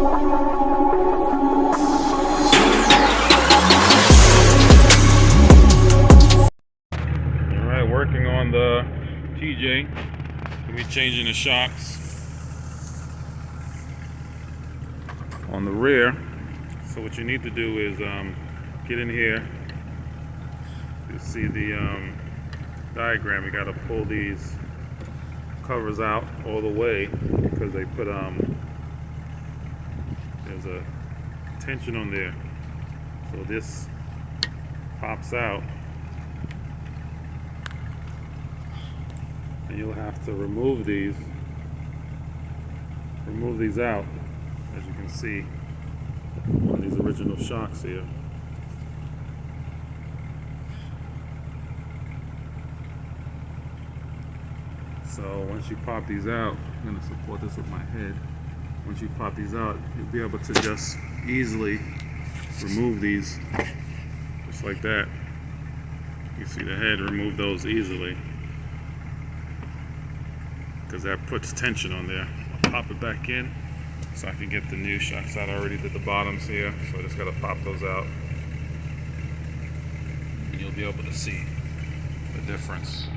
Alright, working on the TJ. We'll be changing the shocks on the rear. So what you need to do is get in here. You see the diagram. You got to pull these covers out all the way because they put there's a tension on there. So this pops out, and you'll have to remove these out, as you can see on these original shocks here. So once you pop these out, I'm going to support this with my head. Once you pop these out, you'll be able to just easily remove these, just like that. You see the head, remove those easily, because that puts tension on there. I'll pop it back in so I can get the new shocks out. I already did the bottoms here, so I just got to pop those out, and you'll be able to see the difference.